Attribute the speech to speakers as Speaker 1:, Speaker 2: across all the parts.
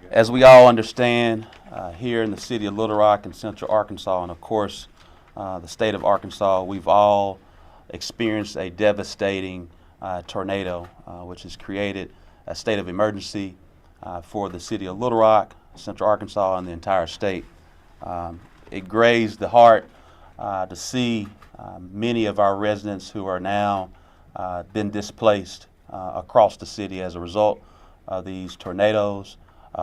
Speaker 1: As we all understand, here in the city of Little Rock and Central Arkansas, and of course the state of Arkansas, we've all experienced a devastating tornado, which has created a state of emergency for the city of Little Rock, Central Arkansas, and the entire state. It grazed the heart to see many of our residents who are now been displaced across the city as a result of these tornadoes.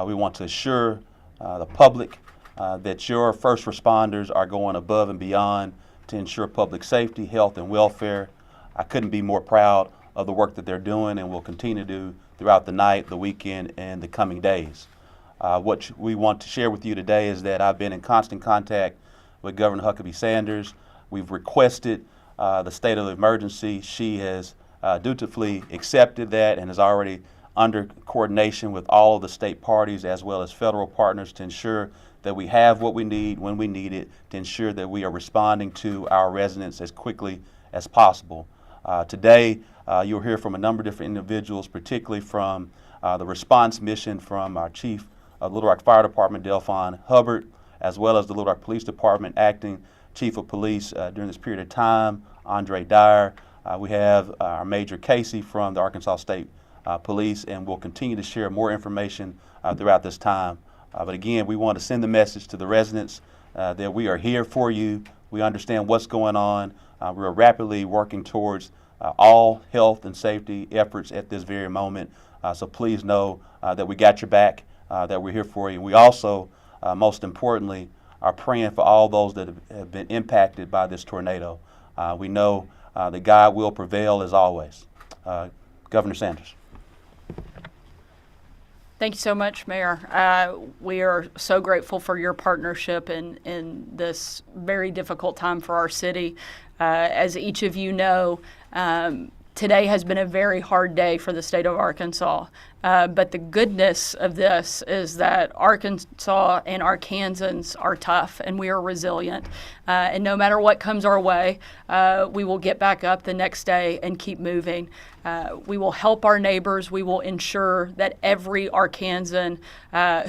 Speaker 1: We want to assure the public that your first responders are going above and beyond to ensure public safety, health, and welfare. I couldn't be more proud of the work that they're doing and will continue to do throughout the night, the weekend, and the coming days. What we want to share with you today is that I've been in constant contact with Governor Huckabee Sanders. We've requested the state of emergency. She has dutifully accepted that and is already under coordination with all of the state parties as well as federal partners to ensure that we have what we need when we need it, to ensure that we are responding to our residents as quickly as possible. Today, you'll hear from a number of different individuals, particularly from the response mission from our Chief of Little Rock Fire Department, Delphon Hubbard, as well as the Little Rock Police Department Acting Chief of Police during this period of time, Andre Dyer. We have our Major Casey from the Arkansas State Police, and we'll continue to share more information throughout this time. But again, we want to send the message to the residents that we are here for you. We understand what's going on. We're rapidly working towards all health and safety efforts at this very moment. So please know that we got your back, that we're here for you. We also, most importantly, are praying for all those that have been impacted by this tornado. We know that God will prevail as always. Governor Sanders.
Speaker 2: Thank you so much, Mayor. We are so grateful for your partnership in this very difficult time for our city. As each of you know, today has been a very hard day for the state of Arkansas. But the goodness of this is that Arkansas and Arkansans are tough and we are resilient. And no matter what comes our way, we will get back up the next day and keep moving. We will help our neighbors. We will ensure that every Arkansan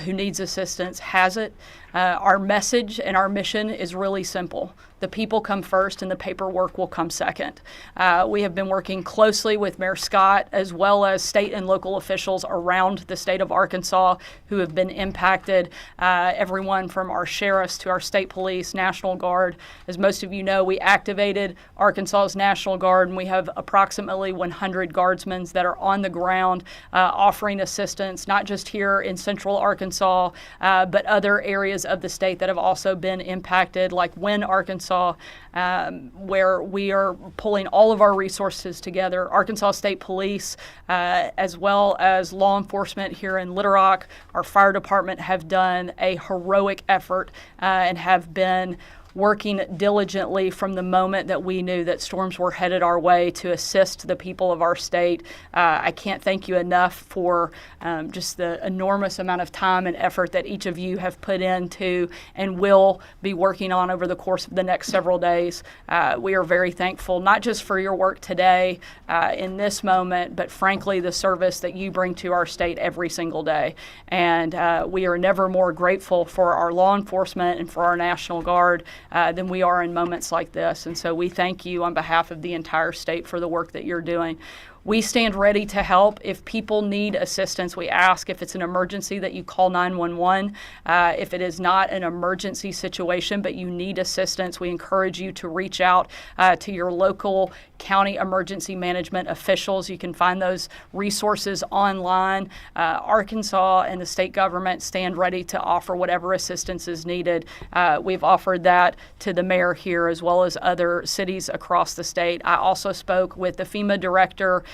Speaker 2: who needs assistance has it. Our message and our mission is really simple. The people come first and the paperwork will come second. We have been working closely with Mayor Scott as well as state and local officials around the state of Arkansas who have been impacted, everyone from our sheriffs to our state police, National Guard. As most of you know, we activated Arkansas's National Guard, and we have approximately 100 guardsmen that are on the ground offering assistance, not just here in central Arkansas, but other areas of the state that have also been impacted, like Wynne, Arkansas, where we are pulling all of our resources together. Arkansas State Police, as well as law enforcement here in Little Rock, our fire department have done a heroic effort and have been working diligently from the moment that we knew that storms were headed our way to assist the people of our state. I can't thank you enough for just the enormous amount of time and effort that each of you have put into and will be working on over the course of the next several days. We are very thankful, not just for your work today in this moment, but frankly, the service that you bring to our state every single day. And we are never more grateful for our law enforcement and for our National Guard than we are in moments like this. And so we thank you on behalf of the entire state for the work that you're doing. We stand ready to help. If people need assistance, we ask if it's an emergency that you call 911. If it is not an emergency situation, but you need assistance, we encourage you to reach out to your local county emergency management officials. You can find those resources online. Arkansas and the state government stand ready to offer whatever assistance is needed. We've offered that to the mayor here as well as other cities across the state. I also spoke with the FEMA director,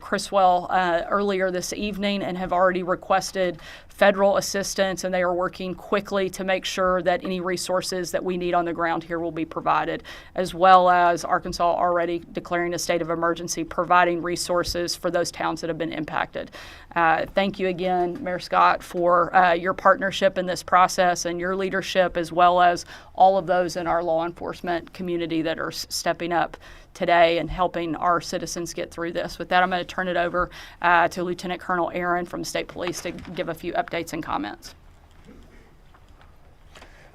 Speaker 2: Criswell, earlier this evening and have already requested federal assistance, and they are working quickly to make sure that any resources that we need on the ground here will be provided, as well as Arkansas already declaring a state of emergency, providing resources for those towns that have been impacted. Thank you again, Mayor Scott, for your partnership in this process and your leadership, as well as all of those in our law enforcement community that are stepping up today and helping our citizens get through this. With that, I'm going to turn it over to Lieutenant Colonel Aaron from the State Police to give a few updates and comments.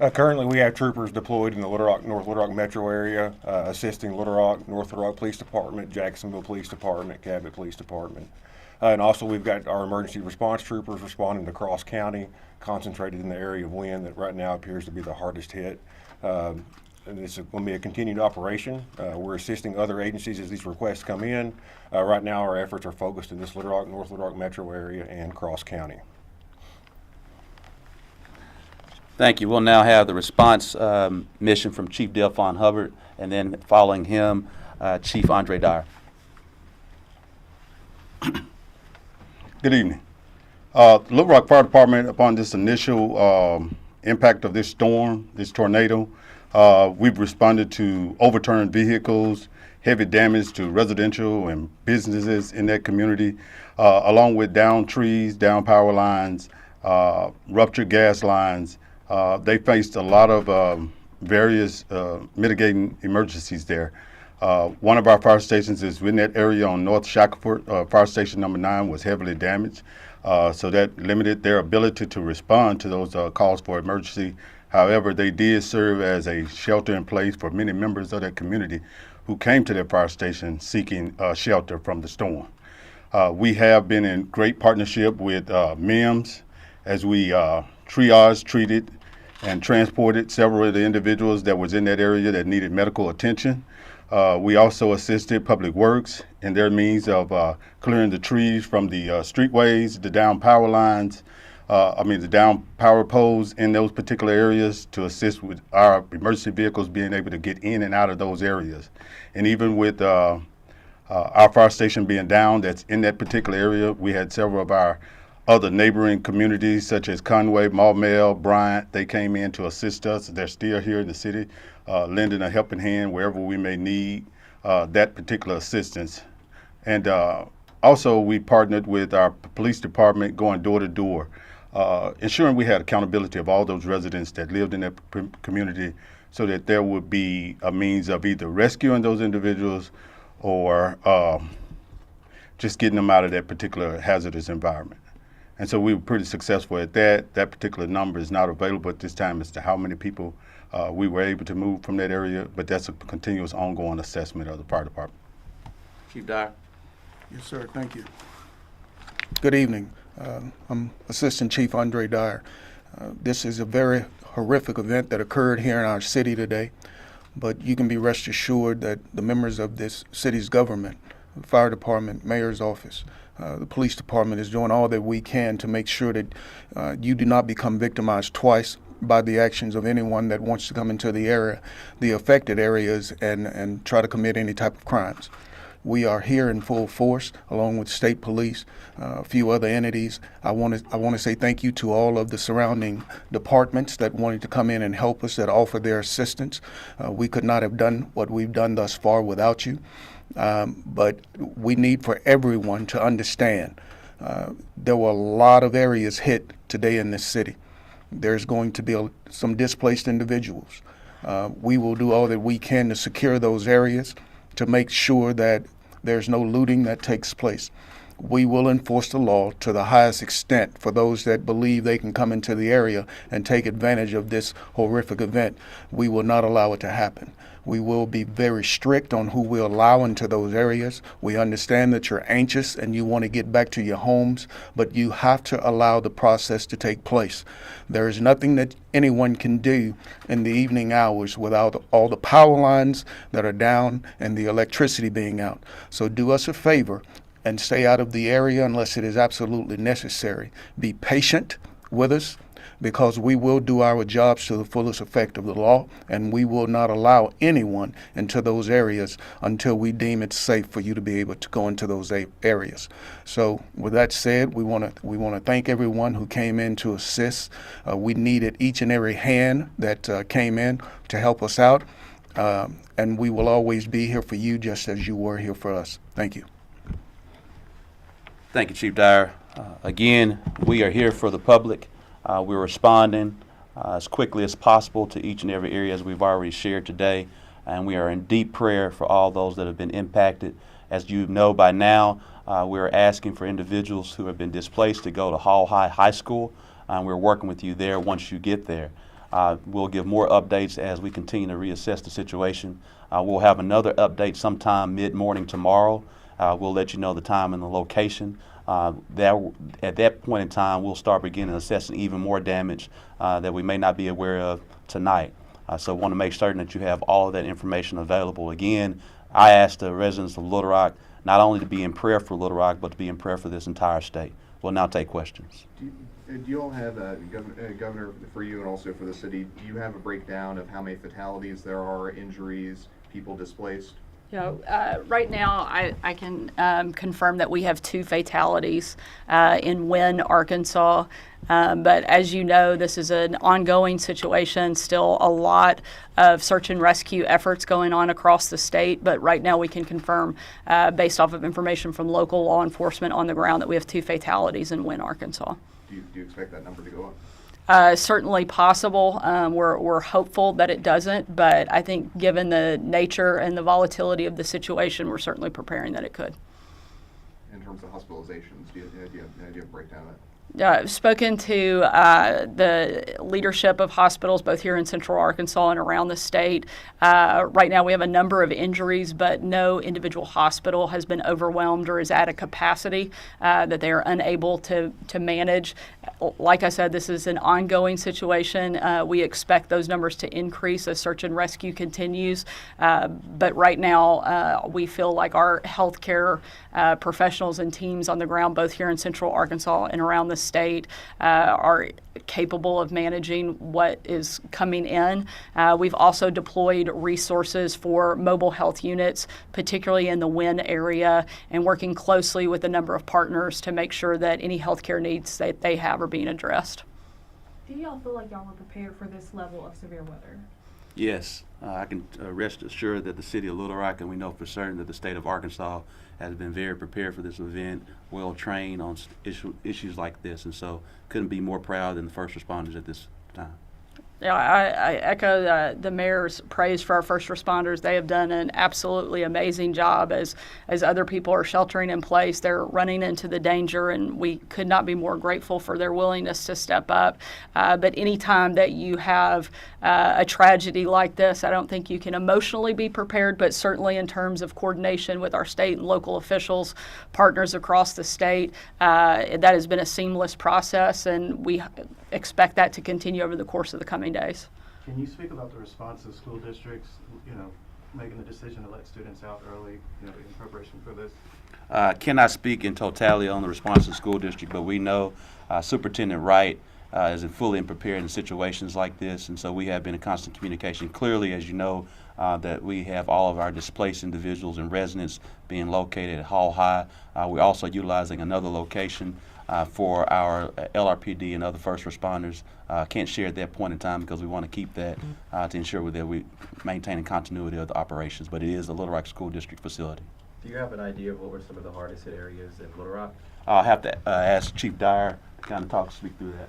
Speaker 3: Currently, we have troopers deployed in the North Little Rock metro area, assisting Little Rock, North Little Rock Police Department, Jacksonville Police Department, Cabot Police Department. And also we've got our emergency response troopers responding to Cross County, concentrated in the area of Wynn that right now appears to be the hardest hit. And it's going to be a continued operation. We're assisting other agencies as these requests come in. Right now our efforts are focused in this Little Rock, North Little Rock metro area and Cross County.
Speaker 1: Thank you. We'll now have the response mission from Chief Delphon Hubbard, and then following him, Chief Andre Dyer.
Speaker 4: Good evening. Little Rock Fire Department, upon this initial impact of this storm, this tornado, we've responded to overturned vehicles, heavy damage to residential and businesses in that community, along with downed trees, down power lines, ruptured gas lines. They faced a lot of various mitigating emergencies there. One of our fire stations is in that area on North Shackelford. Fire station number 9 was heavily damaged, so that limited their ability to respond to those calls for emergency. However, they did serve as a shelter in place for many members of that community who came to their fire station seeking shelter from the storm. We have been in great partnership with MIMS as we triaged, treated, and transported several of the individuals that was in that area that needed medical attention. We also assisted Public Works in their means of clearing the trees from the streetways, the down power lines, the down power poles in those particular areas to assist with our emergency vehicles being able to get in and out of those areas. And even with our fire station being down that's in that particular area, we had several of our other neighboring communities such as Conway, Maumelle, Bryant. They came in to assist us. They're still here in the city, lending a helping hand wherever we may need that particular assistance. And also we partnered with our police department going door to door, ensuring we had accountability of all those residents that lived in that community so that there would be a means of either rescuing those individuals or just getting them out of that particular hazardous environment. And so we were pretty successful at that. That particular number is not available at this time as to how many people we were able to move from that area, but that's a continuous ongoing assessment of the fire department.
Speaker 1: Chief Dyer.
Speaker 5: Yes, sir. Thank you. Good evening. I'm Assistant Chief Andre Dyer. This is a very horrific event that occurred here in our city today, but you can be rest assured that the members of this city's government, the fire department, mayor's office, the police department is doing all that we can to make sure that you do not become victimized twice by the actions of anyone that wants to come into the area, the affected areas, and try to commit any type of crimes. We are here in full force, along with state police, a few other entities. I want to say thank you to all of the surrounding departments that wanted to come in and help us, that offered their assistance. We could not have done what we've done thus far without you. But we need for everyone to understand there were a lot of areas hit today in this city. There's going to be some displaced individuals. We will do all that we can to secure those areas to make sure that there's no looting that takes place. We will enforce the law to the highest extent for those that believe they can come into the area and take advantage of this horrific event. We will not allow it to happen. We will be very strict on who we allow into those areas. We understand that you're anxious and you want to get back to your homes, but you have to allow the process to take place. There is nothing that anyone can do in the evening hours without all the power lines that are down and the electricity being out. So do us a favor and stay out of the area unless it is absolutely necessary. Be patient with us, because we will do our jobs to the fullest effect of the law, and we will not allow anyone into those areas until we deem it safe for you to be able to go into those areas. So with that said, we want to thank everyone who came in to assist. We needed each and every hand that came in to help us out, and we will always be here for you just as you were here for us. Thank you.
Speaker 1: Thank you, Chief Dyer. Again, we are here for the public. We're responding as quickly as possible to each and every area as we've already shared today. and we are in deep prayer for all those that have been impacted. As you know by now, we're asking for individuals who have been displaced to go to Hall High School. We're working with you there once you get there. We'll give more updates as we continue to reassess the situation. We'll have another update sometime mid-morning tomorrow. We'll let you know the time and the location. At that point in time, we'll start beginning assessing even more damage that we may not be aware of tonight. So we want to make certain that you have all of that information available. Again, I ask the residents of Little Rock not only to be in prayer for Little Rock, but to be in prayer for this entire state. We'll now take questions.
Speaker 6: Do you all have, Governor, for you and also for the city, do you have a breakdown of how many fatalities there are, injuries, people displaced?
Speaker 2: Right now, I can confirm that we have 2 fatalities in Wynne, Arkansas. But as you know, this is an ongoing situation, still a lot of search and rescue efforts going on across the state. But right now we can confirm, based off of information from local law enforcement on the ground, that we have 2 fatalities in Wynne, Arkansas.
Speaker 6: Do you expect that number to go up?
Speaker 2: Certainly possible. We're hopeful that it doesn't, but I think given the nature and the volatility of the situation, we're certainly preparing that it could.
Speaker 6: In terms of hospitalizations, do you have a breakdown of that?
Speaker 2: I've spoken to the leadership of hospitals both here in Central Arkansas and around the state. Right now we have a number of injuries, but no individual hospital has been overwhelmed or is at a capacity that they are unable to manage. Like I said, this is an ongoing situation. We expect those numbers to increase as search and rescue continues. But right now we feel like our healthcare professionals and teams on the ground, both here in Central Arkansas and around the state, are capable of managing what is coming in. We've also deployed resources for mobile health units, particularly in the Wynne area, and working closely with a number of partners to make sure that any healthcare needs that they have are being addressed.
Speaker 7: Do y'all feel like y'all were prepared for this level of severe weather?
Speaker 1: Yes, I can rest assured that the city of Little Rock, and we know for certain that the state of Arkansas has been very prepared for this event, well trained on issues like this, and so couldn't be more proud than the first responders at this time.
Speaker 2: Yeah, I echo the mayor's praise for our first responders. They have done an absolutely amazing job as other people are sheltering in place. They're running into the danger, and we could not be more grateful for their willingness to step up. But any time that you have a tragedy like this, I don't think you can emotionally be prepared, but certainly in terms of coordination with our state and local officials, partners across the state, that has been a seamless process, and we expect that to continue over the course of the coming days.
Speaker 8: Can you speak about the response of school districts, making the decision to let students out early, in preparation for this?
Speaker 1: Cannot speak in totality on the response of the school district, but we know Superintendent Wright is fully prepared in situations like this, and so we have been in constant communication. Clearly, as you know, that we have all of our displaced individuals and residents being located at Hall High. We're also utilizing another location for our LRPD and other first responders. Can't share at that point in time because we want to keep that to ensure that we maintain continuity of the operations, but it is the Little Rock School District facility.
Speaker 9: Do you have an idea of what were some of the hardest hit areas in Little Rock?
Speaker 1: I'll have to ask Chief Dyer to kind of speak through that.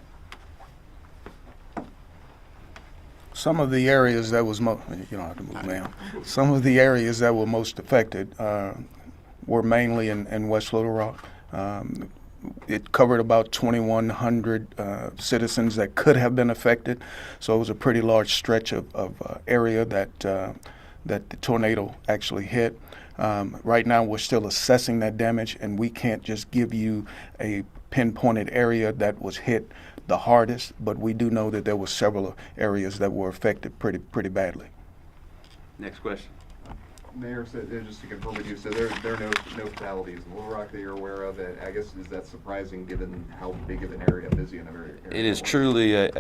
Speaker 5: Some of the areas that was Some of the areas that were most affected were mainly in West Little Rock. It covered about 2,100 citizens that could have been affected, so it was a pretty large stretch of area that the tornado actually hit. Right now, we're still assessing that damage, and we can't just give you a pinpointed area that was hit the hardest, but we do know that there were several areas that were affected pretty badly.
Speaker 1: Next question.
Speaker 6: Mayor, so just to confirm with you, so there are no fatalities in Little Rock that you're aware of. And I guess, is that surprising given how big of an area, busy an area?
Speaker 1: It is truly,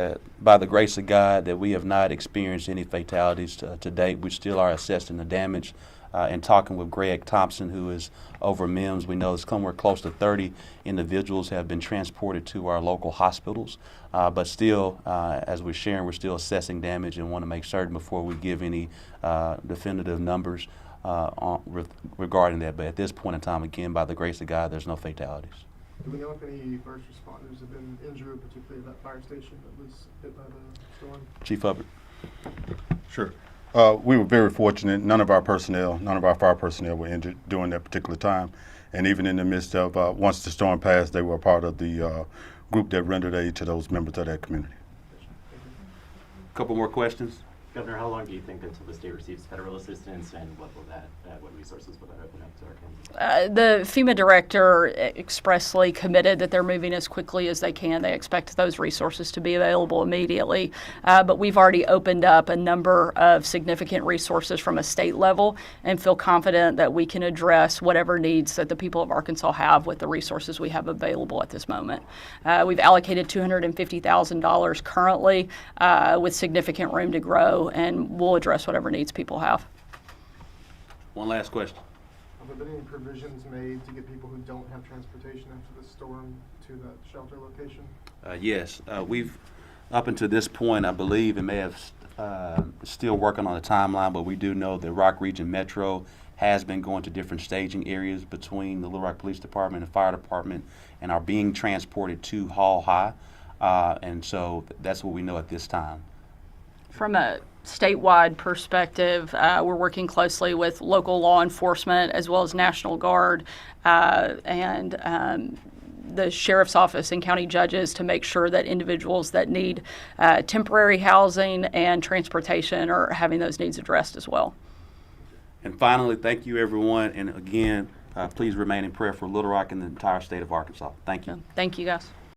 Speaker 1: by the grace of God, that we have not experienced any fatalities to date. We still are assessing the damage. And talking with Greg Thompson, who is over MIMS, we know somewhere close to 30 individuals have been transported to our local hospitals. But still, as we're sharing, we're still assessing damage and want to make certain before we give any definitive numbers regarding that. But at this point in time, again, by the grace of God, there's no fatalities.
Speaker 10: Do we know if any first responders have been injured, particularly at that fire station that was hit by the storm?
Speaker 1: Chief Hubbard.
Speaker 4: Sure. We were very fortunate. None of our fire personnel were injured during that particular time. And even in the midst of, once the storm passed, they were a part of the group that rendered aid to those members of that community.
Speaker 1: Couple more questions?
Speaker 9: Governor, how long do you think until the state receives federal assistance, and what resources will that open up to Arkansas?
Speaker 2: The FEMA director expressly committed that they're moving as quickly as they can. They expect those resources to be available immediately. But we've already opened up a number of significant resources from a state level and feel confident that we can address whatever needs that the people of Arkansas have with the resources we have available at this moment. We've allocated $250,000 currently with significant room to grow, and we'll address whatever needs people have.
Speaker 1: One last question.
Speaker 10: Have there been any provisions made to get people who don't have transportation after the storm to that shelter location?
Speaker 1: Yes, we've, up until this point, I believe, and may have still working on the timeline, but we do know that Rock Region Metro has been going to different staging areas between the Little Rock Police Department and Fire Department and are being transported to Hall High. And so that's what we know at this time.
Speaker 2: From a statewide perspective, we're working closely with local law enforcement as well as National Guard and the sheriff's office and county judges to make sure that individuals that need temporary housing and transportation are having those needs addressed as well.
Speaker 1: And finally, thank you, everyone. And again, please remain in prayer for Little Rock and the entire state of Arkansas. Thank you.
Speaker 2: Thank you, guys.